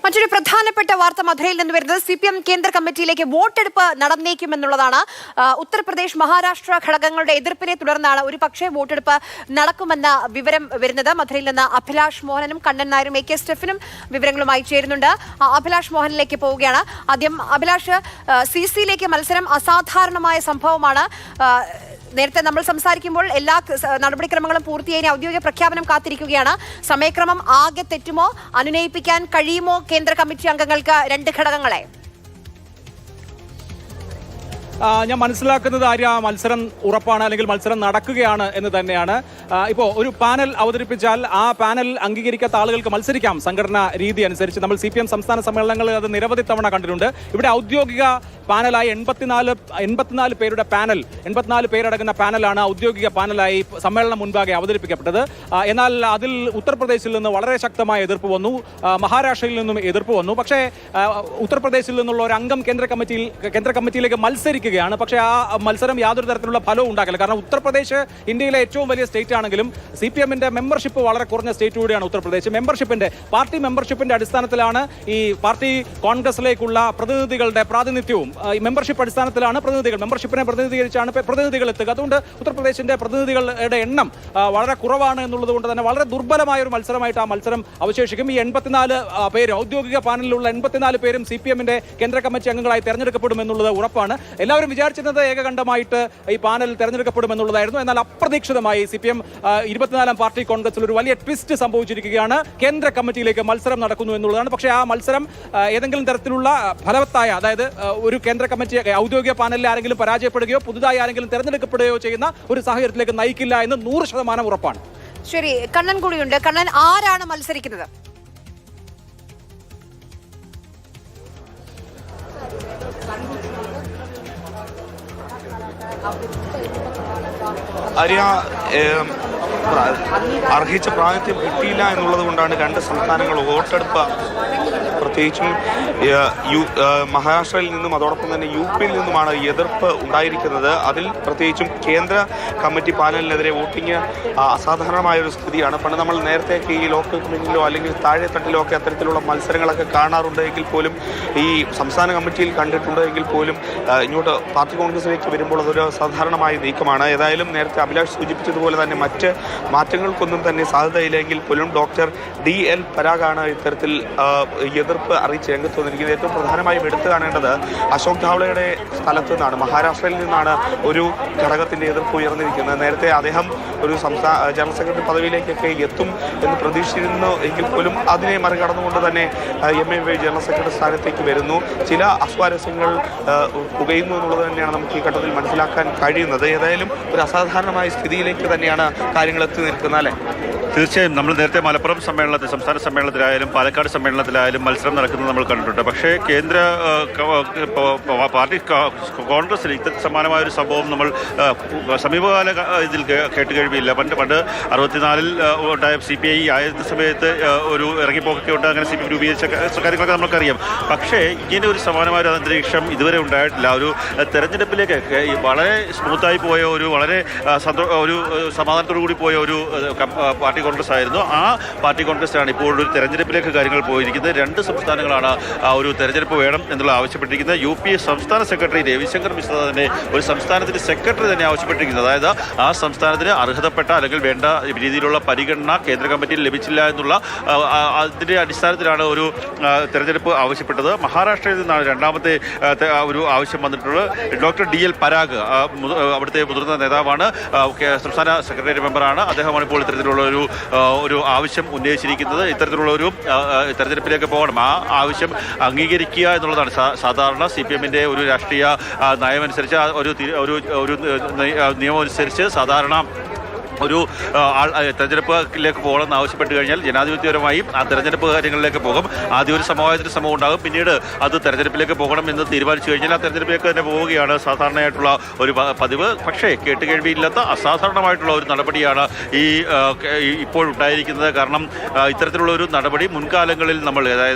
മറ്റൊരു പ്രധാനപ്പെട്ട വാർത്ത മധുരയിൽ നിന്ന് വരുന്നത് CPM കേന്ദ്ര കമ്മിറ്റിയിലേക്ക് വോട്ടെടുപ്പ് നടന്നേക്കുമെന്നുള്ളതാണ്. ഉത്തർപ്രദേശ് മഹാരാഷ്ട്ര ഘടകങ്ങളുടെ എതിർപ്പിനെ തുടർന്നാണ് ഒരു പക്ഷേ വോട്ടെടുപ്പ് നടക്കുമെന്ന വിവരം വരുന്നത്. മധുരയിൽ നിന്ന് അഭിലാഷ് മോഹനും കണ്ണൻ നായരും AK സ്റ്റെഫിനും വിവരങ്ങളുമായി ചേരുന്നുണ്ട്. അഭിലാഷ് മോഹനിലേക്ക് പോവുകയാണ്. ആദ്യം അഭിലാഷ്, CC-യിലേക്ക് മത്സരം അസാധാരണമായ സംഭവമാണ്. നേരത്തെ നമ്മൾ സംസാരിക്കുമ്പോൾ എല്ലാ നടപടിക്രമങ്ങളും പൂർത്തിയായി ഔദ്യോഗിക പ്രഖ്യാപനം കാത്തിരിക്കുകയാണ്. സമയക്രമം ആകെ തെറ്റുമോ? അനുനയിപ്പിക്കാൻ കഴിയുമോ കേന്ദ്ര കമ്മിറ്റി അംഗങ്ങൾക്ക് രണ്ട് ഘടകങ്ങളെ? ഞാൻ മനസ്സിലാക്കുന്നത് മത്സരം ഉറപ്പാണ്, അല്ലെങ്കിൽ മത്സരം നടക്കുകയാണ് എന്ന് തന്നെയാണ്. ഇപ്പോൾ ഒരു പാനൽ അവതരിപ്പിച്ചാൽ ആ പാനൽ അംഗീകരിക്കാത്ത ആളുകൾക്ക് മത്സരിക്കാം സംഘടനാ രീതി അനുസരിച്ച്. നമ്മൾ CPM സംസ്ഥാന സമ്മേളനങ്ങളിൽ അത് നിരവധി തവണ കണ്ടിട്ടുണ്ട്. ഇവിടെ ഔദ്യോഗിക പാനലായി 84 പേരുടെ പാനൽ, 84 പേരടങ്ങുന്ന പാനലാണ് ഔദ്യോഗിക പാനലായി സമ്മേളനം മുൻപാകെ അവതരിപ്പിക്കപ്പെട്ടത്. എന്നാൽ അതിൽ ഉത്തർപ്രദേശിൽ നിന്ന് വളരെ ശക്തമായ എതിർപ്പ് വന്നു, മഹാരാഷ്ട്രയിൽ നിന്നും എതിർപ്പ് വന്നു. പക്ഷേ ഉത്തർപ്രദേശിൽ നിന്നുള്ള ഒരു അംഗം കേന്ദ്ര കമ്മിറ്റിയിലേക്ക് മത്സരിക്കുകയാണ്. പക്ഷേ ആ മത്സരം യാതൊരു തരത്തിലുള്ള ഫലവും ഉണ്ടാക്കില്ല. കാരണം ഉത്തർപ്രദേശ് ഇന്ത്യയിലെ ഏറ്റവും വലിയ സ്റ്റേറ്റ് ആണെങ്കിലും CPM-ന്റെ മെമ്പർഷിപ്പ് വളരെ കുറഞ്ഞ സ്റ്റേറ്റ് കൂടിയാണ് ഉത്തർപ്രദേശ്. പാർട്ടി മെമ്പർഷിപ്പിന്റെ അടിസ്ഥാനത്തിലാണ് ഈ പാർട്ടി കോൺഗ്രസിലേക്കുള്ള പ്രതിനിധികളുടെ പ്രാതിനിധ്യവും. മെമ്പർഷിപ്പ് അടിസ്ഥാനത്തിലാണ് മെമ്പർഷിപ്പിനെ പ്രതിനിധികൾ എത്തുക. അതുകൊണ്ട് ഉത്തർപ്രദേശിന്റെ പ്രതിനിധികളുടെ എണ്ണം വളരെ കുറവാണ് എന്നുള്ളത് കൊണ്ട് തന്നെ വളരെ ദുർബലമായ ഒരു മത്സരമായിട്ട് ആ മത്സരം അവശേഷിക്കും. ഈ 84 പേര്, ഔദ്യോഗിക പാനലിലുള്ള 84 പേരും CPM-ന്റെ കേന്ദ്ര കമ്മിറ്റി അംഗങ്ങളായി തെരഞ്ഞെടുക്കപ്പെടും എന്നുള്ളത് ഉറപ്പാണ്. എല്ലാവരും വിചാരിച്ചിരുന്നത് ഏകകണ്ഠമായിട്ട് ഈ പാനൽ തെരഞ്ഞെടുക്കപ്പെടുമെന്നുള്ളതായിരുന്നു. എന്നാൽ അപ്രതീക്ഷിതമായി CPM 24-ാം പാർട്ടി കോൺഗ്രസിൽ ഒരു വലിയ ട്വിസ്റ്റ് സംഭവിച്ചിരിക്കുകയാണ്. കേന്ദ്ര കമ്മിറ്റിയിലേക്ക് മത്സരം നടക്കുന്നു എന്നുള്ളതാണ്. പക്ഷേ ആ മത്സരം ഏതെങ്കിലും തരത്തിലുള്ള ഫലവത്തായ, അതായത് ഒരു കേന്ദ്ര കമ്മിറ്റി ഔദ്യോഗിക പാനലിൽ ആരെങ്കിലും പരാജയപ്പെടുകയോ പുതുതായി ആരെങ്കിലും തെരഞ്ഞെടുക്കപ്പെടുകയോ ചെയ്യുന്ന ഒരു സാഹചര്യത്തിലേക്ക് നയിക്കില്ല എന്ന് 100% ഉറപ്പാണ്. ശരി, കണ്ണൻ കൂടിയുണ്ട്. കണ്ണൻ, ആരാണ് മത്സരിക്കുന്നത്? അർഹിച്ച പ്രാതിനിധ്യം കിട്ടിയില്ല എന്നുള്ളത് കൊണ്ടാണ് രണ്ട് സംസ്ഥാനങ്ങൾ വോട്ടെടുപ്പ്, പ്രത്യേകിച്ചും മഹാരാഷ്ട്രയിൽ നിന്നും അതോടൊപ്പം തന്നെ UP-യിൽ നിന്നുമാണ് എതിർപ്പ് ഉണ്ടായിരിക്കുന്നത്. അതിൽ പ്രത്യേകിച്ചും കേന്ദ്ര കമ്മിറ്റി പാനലിനെതിരെ വോട്ടിംഗ് അസാധാരണമായൊരു സ്ഥിതിയാണ്. പണ്ട് നമ്മൾ നേരത്തെയൊക്കെ ഈ ലോക്കൽ കമ്മിറ്റിയിലോ അല്ലെങ്കിൽ താഴെ തട്ടിലോ ഒക്കെ അത്തരത്തിലുള്ള മത്സരങ്ങളൊക്കെ കാണാറുണ്ട് എങ്കിൽ പോലും, ഈ സംസ്ഥാന കമ്മിറ്റിയിൽ കണ്ടിട്ടുണ്ട് എങ്കിൽ പോലും, ഇങ്ങോട്ട് പാർട്ടി കോൺഗ്രസിലേക്ക് വരുമ്പോൾ അതൊരു സാധാരണമായ നീക്കമാണ്. ഏതായാലും നേരത്തെ അഭിലാഷ് സൂചിപ്പിച്ചതുപോലെ തന്നെ മറ്റ് മാറ്റങ്ങൾക്കൊന്നും തന്നെ സാധ്യതയില്ലെങ്കിൽ പോലും ഡോക്ടർ DL പരാഗാണ് ഇത്തരത്തിൽ എതിർപ്പ് അറിയിച്ച് രംഗത്ത് വന്നിരിക്കുന്നത്. ഏറ്റവും പ്രധാനമായും എടുത്തു കാണേണ്ടത് അശോക് ധാവളയുടെ സ്ഥലത്ത് നിന്നാണ്, മഹാരാഷ്ട്രയിൽ നിന്നാണ് ഒരു ഘടകത്തിന്റെ എതിർപ്പ് ഉയർന്നിരിക്കുന്നത്. നേരത്തെ അദ്ദേഹം ഒരു ജനറൽ സെക്രട്ടറി പദവിയിലേക്കൊക്കെ എത്തും എന്ന് പ്രതീക്ഷിച്ചിരുന്നു എങ്കിൽ പോലും അതിനെ മറികടന്നുകൊണ്ട് തന്നെ MIY ജനറൽ സെക്രട്ടറി സ്ഥാനത്തേക്ക് വരുന്നു. ചില അസ്വാരസ്യങ്ങൾ പുകയുന്നു എന്നുള്ളത് തന്നെയാണ് നമുക്ക് ഈ ഘട്ടത്തിൽ മനസ്സിലാക്കാൻ കഴിയുന്നത്. ഏതായാലും ഒരു അസാധാരണമായ സ്ഥിതിയിലേക്ക് തന്നെയാണ് കാര്യങ്ങൾ എത്തി നിൽക്കുന്നത് അല്ലേ? തീർച്ചയായും നമ്മൾ നേരത്തെ മലപ്പുറം സമ്മേളനത്തിൽ, സംസ്ഥാന സമ്മേളനത്തിലായാലും പാലക്കാട് സമ്മേളനത്തിലായാലും മത്സരം നടക്കുന്നത് നമ്മൾ കണ്ടിട്ടുണ്ട്. പക്ഷേ കേന്ദ്ര പാർട്ടി കോൺഗ്രസിൽ ഇത്തരത്തിൽ സമാനമായൊരു സംഭവം നമ്മൾ സമീപകാല ഇതിൽ കേട്ട് കഴിവില്ല. പണ്ട് 64-ൽ ഉണ്ടായ CPI ആയിരുന്ന സമയത്ത് ഒരു ഇറങ്ങിപ്പോക്കൊക്കെ ഉണ്ട്, അങ്ങനെ CPM രൂപീകരിച്ച കാര്യങ്ങളൊക്കെ നമുക്കറിയാം. പക്ഷേ ഇങ്ങനെ ഒരു സമാനമായ ഒരു അന്തരീക്ഷം ഇതുവരെ ഉണ്ടായിട്ടില്ല. ഒരു തെരഞ്ഞെടുപ്പിലേക്ക് വളരെ സ്മൂത്തായി പോയ ഒരു വളരെ ഒരു സമാധാനത്തോടു കൂടി പോയ ഒരു പാർട്ടി കോൺഗ്രസ് ആയിരുന്നു. ആ പാർട്ടി കോൺഗ്രസിനാണ് ഇപ്പോൾ ഒരു തെരഞ്ഞെടുപ്പിലേക്ക് കാര്യങ്ങൾ പോയിരിക്കുന്നത്. രണ്ട് സംസ്ഥാനങ്ങളാണ് ഒരു തെരഞ്ഞെടുപ്പ് വേണം എന്നുള്ള ആവശ്യപ്പെട്ടിരിക്കുന്നത്. UP സംസ്ഥാന സെക്രട്ടറി രവിശങ്കർ മിശ്ര തന്നെ ഒരു സംസ്ഥാനത്തിന്റെ സെക്രട്ടറി തന്നെ ആവശ്യപ്പെട്ടിരിക്കുന്നത്. അതായത് ആ സംസ്ഥാനത്തിന് അർഹതപ്പെട്ട അല്ലെങ്കിൽ വേണ്ട രീതിയിലുള്ള പരിഗണന കേന്ദ്ര കമ്മിറ്റിയിൽ ലഭിച്ചില്ല എന്നുള്ള അതിന്റെ അടിസ്ഥാനത്തിലാണ് ഒരു തെരഞ്ഞെടുപ്പ് ആവശ്യപ്പെട്ടത്. മഹാരാഷ്ട്രയിൽ നിന്നാണ് രണ്ടാമത്തെ ഒരു ആവശ്യം വന്നിട്ടുള്ളത്. ഡോക്ടർ DL പരാഗ് അവിടുത്തെ മുതിർന്ന നേതാവാണ്, സംസ്ഥാന സെക്രട്ടേറിയറ്റ് മെമ്പറാണ്. അദ്ദേഹമാണ് ഇപ്പോൾ ഇത്തരത്തിലുള്ള ഒരു ആവശ്യം ഉന്നയിച്ചിരിക്കുന്നത്. ഇത്തരത്തിലുള്ള ഒരു തെരഞ്ഞെടുപ്പിലേക്ക് പോകണം, ആ ആവശ്യം അംഗീകരിക്കുക എന്നുള്ളതാണ് സാധാരണ CPM-ന്റെ ഒരു രാഷ്ട്രീയ നയമനുസരിച്ച്, ഒരു നിയമമനുസരിച്ച് സാധാരണ ഒരു തെരഞ്ഞെടുപ്പിലേക്ക് പോകണമെന്ന് ആവശ്യപ്പെട്ട് കഴിഞ്ഞാൽ ജനാധിപത്യപരമായി ആ തെരഞ്ഞെടുപ്പ് കാര്യങ്ങളിലേക്ക് പോകും. ആദ്യം ഒരു സമവായത്തിന് ശ്രമം ഉണ്ടാകും, പിന്നീട് അത് തെരഞ്ഞെടുപ്പിലേക്ക് പോകണം എന്ന് തീരുമാനിച്ചു കഴിഞ്ഞാൽ ആ തെരഞ്ഞെടുപ്പിലേക്ക് തന്നെ പോവുകയാണ് സാധാരണയായിട്ടുള്ള ഒരു പതിവ്. പക്ഷേ കേട്ടുകേഴ്വിയില്ലാത്ത അസാധാരണമായിട്ടുള്ള ഒരു നടപടിയാണ് ഇപ്പോഴുണ്ടായിരിക്കുന്നത്. കാരണം ഇത്തരത്തിലുള്ള ഒരു നടപടി മുൻകാലങ്ങളിൽ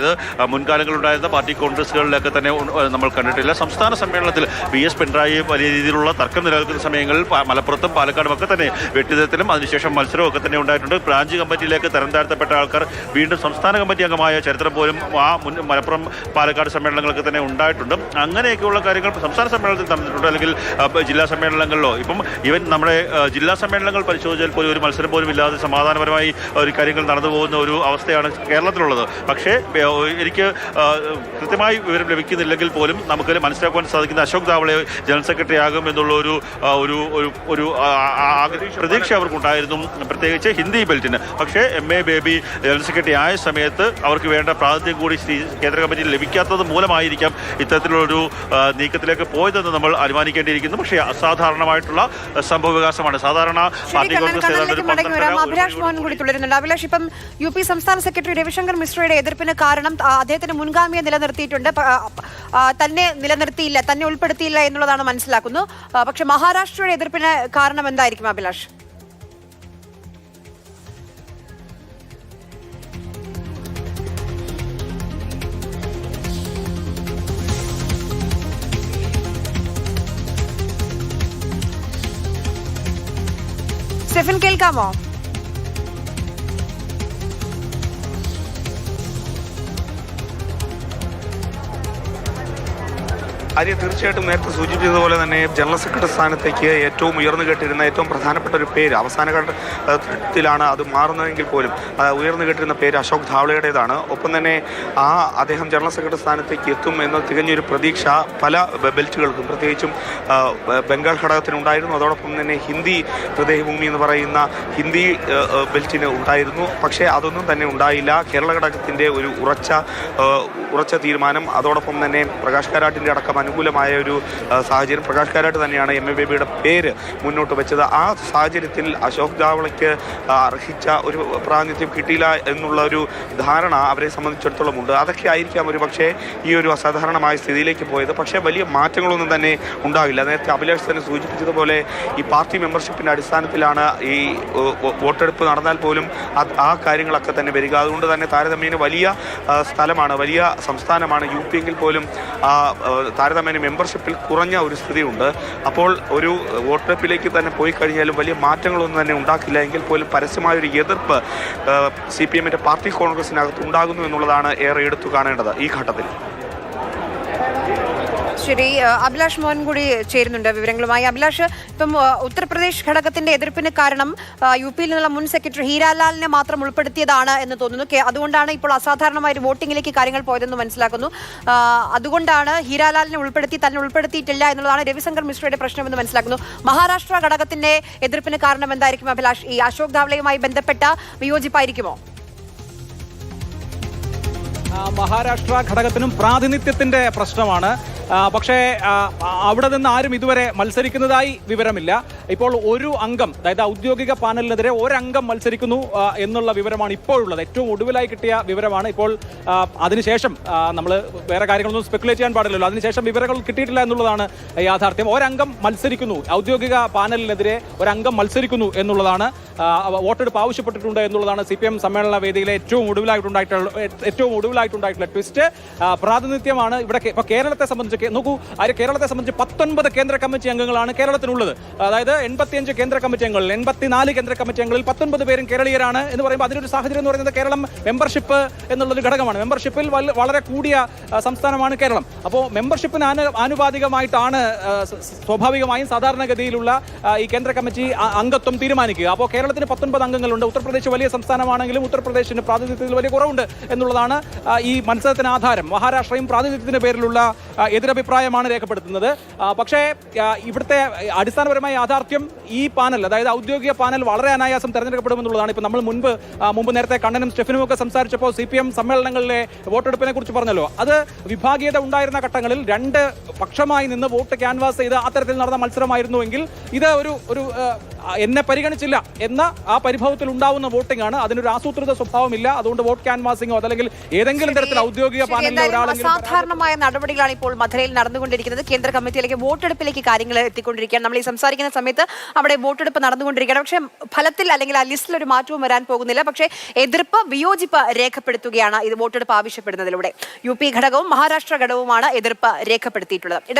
മുൻകാലങ്ങളിലുണ്ടായിരുന്ന പാർട്ടി കോൺഗ്രസുകളിലൊക്കെ തന്നെ നമ്മൾ കണ്ടിട്ടില്ല. സംസ്ഥാന സമ്മേളനത്തിൽ VS പിണറായി വലിയ രീതിയിലുള്ള തർക്കം നിലനിൽക്കുന്ന സമയങ്ങളിൽ മലപ്പുറത്തും പാലക്കാടും ഒക്കെ തന്നെ വെട്ടിതത്തിൽ നീക്കത്തിലും അതിനുശേഷം മത്സരവും ഒക്കെ തന്നെ ഉണ്ടായിട്ടുണ്ട്. ബ്രാഞ്ച് കമ്മിറ്റിയിലേക്ക് തരം താഴ്ത്തപ്പെട്ട ആൾക്കാർ വീണ്ടും സംസ്ഥാന കമ്മിറ്റി അംഗമായ ചരിത്രം പോലും ആ മലപ്പുറം പാലക്കാട് സമ്മേളനങ്ങളൊക്കെ തന്നെ ഉണ്ടായിട്ടുണ്ട്. അങ്ങനെയൊക്കെയുള്ള കാര്യങ്ങൾ സംസ്ഥാന സമ്മേളനത്തിൽ നടന്നിട്ടുണ്ട്, അല്ലെങ്കിൽ ജില്ലാ സമ്മേളനങ്ങളിലോ. ഇപ്പം ഈവൻ നമ്മുടെ ജില്ലാ സമ്മേളനങ്ങൾ പരിശോധിച്ചാൽ പോലും ഒരു മത്സരം പോലും ഇല്ലാതെ സമാധാനപരമായി ഒരു കാര്യങ്ങൾ നടന്നു പോകുന്ന ഒരു അവസ്ഥയാണ് കേരളത്തിലുള്ളത്. പക്ഷേ എനിക്ക് കൃത്യമായി വിവരം ലഭിക്കുന്നില്ലെങ്കിൽ പോലും നമുക്ക് മനസ്സിലാക്കുവാൻ സാധിക്കുന്ന അശോക് ധാവളെ ജനറൽ സെക്രട്ടറി ആകും എന്നുള്ള ഒരു പ്രതീക്ഷ അവർക്കുണ്ടായിരുന്നു, പ്രത്യേകിച്ച് ഹിന്ദി ബെൽറ്റിന്. പക്ഷേ MA ബേബി ജനറൽ സെക്രട്ടറി ആയ സമയത്ത് അവർക്ക് വേണ്ട പ്രാതിനിധ്യം കൂടി കേന്ദ്ര കമ്മിറ്റിയിൽ ലഭിക്കാത്തത് മൂലമായിരിക്കാം ഇത്തരത്തിലുള്ളൊരു നീക്കത്തിലേക്ക് പോയതെന്ന് നമ്മൾ അനുമാനിക്കേണ്ടിയിരിക്കുന്നു. പക്ഷേ അസാധാരണമായിട്ടുള്ള സംഭവ വികാസമാണ്. സാധാരണ പാർട്ടി കോൺഗ്രസ് അഭിലാഷ് മോഹൻ കൂടി തുടരുന്നുണ്ട്. അഭിലാഷ്, ഇപ്പം UP സംസ്ഥാന സെക്രട്ടറി രവിശങ്കർ മിശ്രയുടെ എതിർപ്പിന് കാരണം അദ്ദേഹത്തിന് മുൻഗാമിയെ നിലനിർത്തിയിട്ടുണ്ട്, തന്നെ നിലനിർത്തിയില്ല, തന്നെ ഉൾപ്പെടുത്തിയില്ല എന്നുള്ളതാണ് മനസ്സിലാക്കുന്നു. പക്ഷെ മഹാരാഷ്ട്രയുടെ എതിർപ്പിന് കാരണം എന്തായിരിക്കും അഭിലാഷ്? സ്റ്റെഫൻ, കേൾക്കാമോ? തീർച്ചയായിട്ടും നേരത്തെ സൂചിപ്പിച്ചതുപോലെ തന്നെ ജനറൽ സെക്രട്ടറി സ്ഥാനത്തേക്ക് ഏറ്റവും ഉയർന്നു കേട്ടിരുന്ന ഏറ്റവും പ്രധാനപ്പെട്ട ഒരു പേര്, അവസാന ഘട്ടത്തിലാണ് അത് മാറുന്നതെങ്കിൽ പോലും ഉയർന്നു കേട്ടിരുന്ന പേര് അശോക് ധാവളയുടേതാണ്. ഒപ്പം തന്നെ അദ്ദേഹം ജനറൽ സെക്രട്ടറി സ്ഥാനത്തേക്ക് എത്തും എന്ന തികഞ്ഞൊരു പ്രതീക്ഷ പല ബെൽറ്റുകൾക്കും, പ്രത്യേകിച്ചും ബംഗാൾ ഘടകത്തിനുണ്ടായിരുന്നു. അതോടൊപ്പം തന്നെ ഹിന്ദി ഹൃദയഭൂമി എന്ന് പറയുന്ന ഹിന്ദി ബെൽറ്റിന് ഉണ്ടായിരുന്നു. പക്ഷേ അതൊന്നും തന്നെ ഉണ്ടായില്ല. കേരള ഘടകത്തിൻ്റെ ഒരു ഉറച്ച തീരുമാനം, അതോടൊപ്പം തന്നെ പ്രകാശ് കാരാട്ടിൻ്റെ അടക്കം അനുകൂലമായ ഒരു സാഹചര്യം, പ്രകാശ് കാരാട്ട് തന്നെയാണ് MA ബേബിയുടെ പേര് മുന്നോട്ട് വെച്ചത്. ആ സാഹചര്യത്തിൽ അശോക് ധാവളയ്ക്ക് അർഹിച്ച ഒരു പ്രാതിനിധ്യം കിട്ടിയില്ല എന്നുള്ള ഒരു ധാരണ അവരെ സംബന്ധിച്ചിടത്തോളം ഉണ്ട്. അതൊക്കെ ആയിരിക്കാം ഒരു പക്ഷേ ഈ ഒരു അസാധാരണമായ സ്ഥിതിയിലേക്ക് പോയത്. പക്ഷേ വലിയ മാറ്റങ്ങളൊന്നും തന്നെ ഉണ്ടാവില്ല. നേരത്തെ അഭിലാഷ് തന്നെ സൂചിപ്പിച്ചതുപോലെ ഈ പാർട്ടി മെമ്പർഷിപ്പിൻ്റെ അടിസ്ഥാനത്തിലാണ് ഈ വോട്ടെടുപ്പ് നടന്നാൽ പോലും ആ കാര്യങ്ങളൊക്കെ തന്നെ വരിക. അതുകൊണ്ട് തന്നെ താരതമ്യേന വലിയ സ്ഥലമാണ്, വലിയ സംസ്ഥാനമാണ് UP എങ്കിൽ പോലും താരതമ്യേന മെമ്പർഷിപ്പിൽ കുറഞ്ഞ ഒരു സ്ഥിതിയുണ്ട്. അപ്പോൾ ഒരു വോട്ടെടുപ്പിലേക്ക് തന്നെ പോയി കഴിഞ്ഞാലും വലിയ മാറ്റങ്ങളൊന്നും തന്നെ ഉണ്ടാക്കില്ല എങ്കിൽ പോലും പരസ്യമായൊരു എതിർപ്പ് CPM-ന്റെ പാർട്ടി കോൺഗ്രസിനകത്ത് ഉണ്ടാകുന്നു എന്നുള്ളതാണ് ഏറെ എടുത്തു കാണേണ്ടത് ഈ ഘട്ടത്തിൽ. ശരി, അഭിലാഷ് മോഹൻ കൂടി ചേരുന്നുണ്ട് വിവരങ്ങളുമായി. അഭിലാഷ്, ഇപ്പം ഉത്തർപ്രദേശ് ഘടകത്തിന്റെ എതിർപ്പിന് കാരണം UP നിന്നുള്ള മുൻ സെക്രട്ടറി ഹീരാലാലിനെ മാത്രം ഉൾപ്പെടുത്തിയതാണ് എന്ന് തോന്നുന്നു. അതുകൊണ്ടാണ് ഇപ്പോൾ അസാധാരണമായ ഒരു വോട്ടിംഗിലേക്ക് കാര്യങ്ങൾ പോയതെന്ന് മനസ്സിലാക്കുന്നു. അതുകൊണ്ടാണ് ഹീരാലാലിനെ ഉൾപ്പെടുത്തി, തന്നെ ഉൾപ്പെടുത്തിയിട്ടില്ല എന്നുള്ളതാണ് രവിശങ്കർ മിശ്രയുടെ പ്രശ്നമെന്ന് മനസ്സിലാക്കുന്നു. മഹാരാഷ്ട്ര ഘടകത്തിന്റെ എതിർപ്പിന് കാരണം എന്തായിരിക്കും അഭിലാഷ്? ഈ അശോക് ധാവളയുമായി ബന്ധപ്പെട്ട വിയോജിപ്പായിരിക്കുമോ? മഹാരാഷ്ട്ര ഘടകത്തിനും പ്രാതിനിധ്യത്തിന്റെ പ്രശ്നമാണ്. പക്ഷേ അവിടെ നിന്ന് ആരും ഇതുവരെ മത്സരിക്കുന്നതായി വിവരമില്ല. ഇപ്പോൾ ഒരു അംഗം, അതായത് ഔദ്യോഗിക പാനലിനെതിരെ ഒരംഗം മത്സരിക്കുന്നു എന്നുള്ള വിവരമാണ് ഇപ്പോഴുള്ളത്. ഏറ്റവും ഒടുവിലായി കിട്ടിയ വിവരമാണ്. ഇപ്പോൾ അതിനുശേഷം നമ്മൾ വേറെ കാര്യങ്ങളൊന്നും സ്പെക്കുലേറ്റ് ചെയ്യാൻ പാടില്ലല്ലോ. അതിനുശേഷം വിവരങ്ങൾ കിട്ടിയിട്ടില്ല എന്നുള്ളതാണ് യാഥാർത്ഥ്യം. ഒരംഗം മത്സരിക്കുന്നു, ഔദ്യോഗിക പാനലിനെതിരെ ഒരംഗം മത്സരിക്കുന്നു എന്നുള്ളതാണ്, വോട്ടെടുപ്പ് ആവശ്യപ്പെട്ടിട്ടുണ്ട് എന്നുള്ളതാണ് CPM സമ്മേളന വേദിയിലെ ഏറ്റവും ഒടുവിലായിട്ടുണ്ടായിട്ടുള്ള ട്വിസ്റ്റ്. പ്രാതിനിധ്യമാണ് ഇവിടെ. ഇപ്പോൾ കേരളത്തെ സംബന്ധിച്ച് നോക്കൂ, കേരളത്തെ സംബന്ധിച്ച് 19 കേന്ദ്ര കമ്മിറ്റി അംഗങ്ങളാണ് കേരളത്തിനുള്ളത്. അതായത് 85 കേന്ദ്ര കമ്മിറ്റി അംഗങ്ങളിൽ 84 കേന്ദ്ര കമ്മിറ്റി അംഗങ്ങളിൽ 19 പേരും കേരളീയരാണ് എന്ന് പറയുമ്പോൾ അതിനൊരു സാഹചര്യം എന്ന് പറയുന്നത് കേരളം മെമ്പർഷിപ്പ് എന്നുള്ളൊരു ഘടകമാണ്. മെമ്പർഷിപ്പിൽ വളരെ കൂടിയ സംസ്ഥാനമാണ് കേരളം. അപ്പോൾ മെമ്പർഷിപ്പിന് ആനുപാതികമായിട്ടാണ് സ്വാഭാവികമായും സാധാരണഗതിയിലുള്ള ഈ കേന്ദ്ര കമ്മിറ്റി അംഗത്വം തീരുമാനിക്കുക. അപ്പോൾ കേരളത്തിന് 19 അംഗങ്ങളുണ്ട്. ഉത്തർപ്രദേശ് വലിയ സംസ്ഥാനമാണെങ്കിലും ഉത്തർപ്രദേശിന് പ്രാതിനിധ്യത്തിൽ വലിയ കുറവുണ്ട് എന്നുള്ളതാണ് ഈ മത്സരത്തിന് ആധാരം. മഹാരാഷ്ട്രയും പ്രാതിനിധ്യത്തിന്റെ പേരിലുള്ള എതിരഭിപ്രായമാണ് രേഖപ്പെടുത്തുന്നത്. പക്ഷേ ഇവിടുത്തെ അടിസ്ഥാനപരമായ യാഥാർത്ഥ്യം ഈ പാനൽ, അതായത് ഔദ്യോഗിക പാനൽ വളരെ അനായാസം തെരഞ്ഞെടുക്കപ്പെടുമെന്നുള്ളതാണ്. ഇപ്പം നമ്മൾ മുമ്പ് നേരത്തെ കണ്ണനും സ്റ്റെഫനും ഒക്കെ സംസാരിച്ചപ്പോൾ CPM സമ്മേളനങ്ങളിലെ വോട്ടെടുപ്പിനെ കുറിച്ച് പറഞ്ഞല്ലോ. അത് വിഭാഗീയത ഉണ്ടായിരുന്ന ഘട്ടങ്ങളിൽ രണ്ട് പക്ഷമായി നിന്ന് വോട്ട് ക്യാൻവാസ് ചെയ്ത് അത്തരത്തിൽ നടന്ന മത്സരമായിരുന്നുവെങ്കിൽ ഇത് ഒരു എന്നെ പരിഗണിച്ചില്ല എന്ന ആ പരിഭവത്തിൽ ഉണ്ടാവുന്ന വോട്ടിംഗ് ആണ്. അതിനൊരു ആസൂത്രിത സ്വഭാവമില്ല. അതുകൊണ്ട് വോട്ട് ക്യാൻവാസിങ്ങോ അതല്ലെങ്കിൽ ഏതെങ്കിലും തരത്തിൽ ഔദ്യോഗിക പാനലിലെ ഒരാളെങ്കിലും സാധാരണമായ നടപടികളാണ് ഇപ്പോൾ മധുരയിൽ നടന്നുകൊണ്ടിരിക്കുന്നത്. കേന്ദ്ര കമ്മിറ്റിയിലേക്ക് വോട്ടെടുപ്പിലേക്ക് കാര്യങ്ങൾ എത്തിക്കൊണ്ടിരിക്കുകയാണ്. നമ്മൾ ഈ സംസാരിക്കുന്ന സമയത്ത് അവിടെ വോട്ടെടുപ്പ് നടന്നുകൊണ്ടിരിക്കുകയാണ്. പക്ഷേ ഫലത്തിൽ അല്ലെങ്കിൽ ആ ലിസ്റ്റിൽ ഒരു മാറ്റവും വരാൻ പോകുന്നില്ല. പക്ഷേ വിയോജിപ്പ് രേഖപ്പെടുത്തുകയാണ് ഇത് വോട്ടെടുപ്പ് ആവശ്യപ്പെടുന്നതിലൂടെ. UP ഘടകവും മഹാരാഷ്ട്ര ഘടകവുമാണ് എതിർപ്പ് രേഖപ്പെടുത്തിയിട്ടുള്ളത്.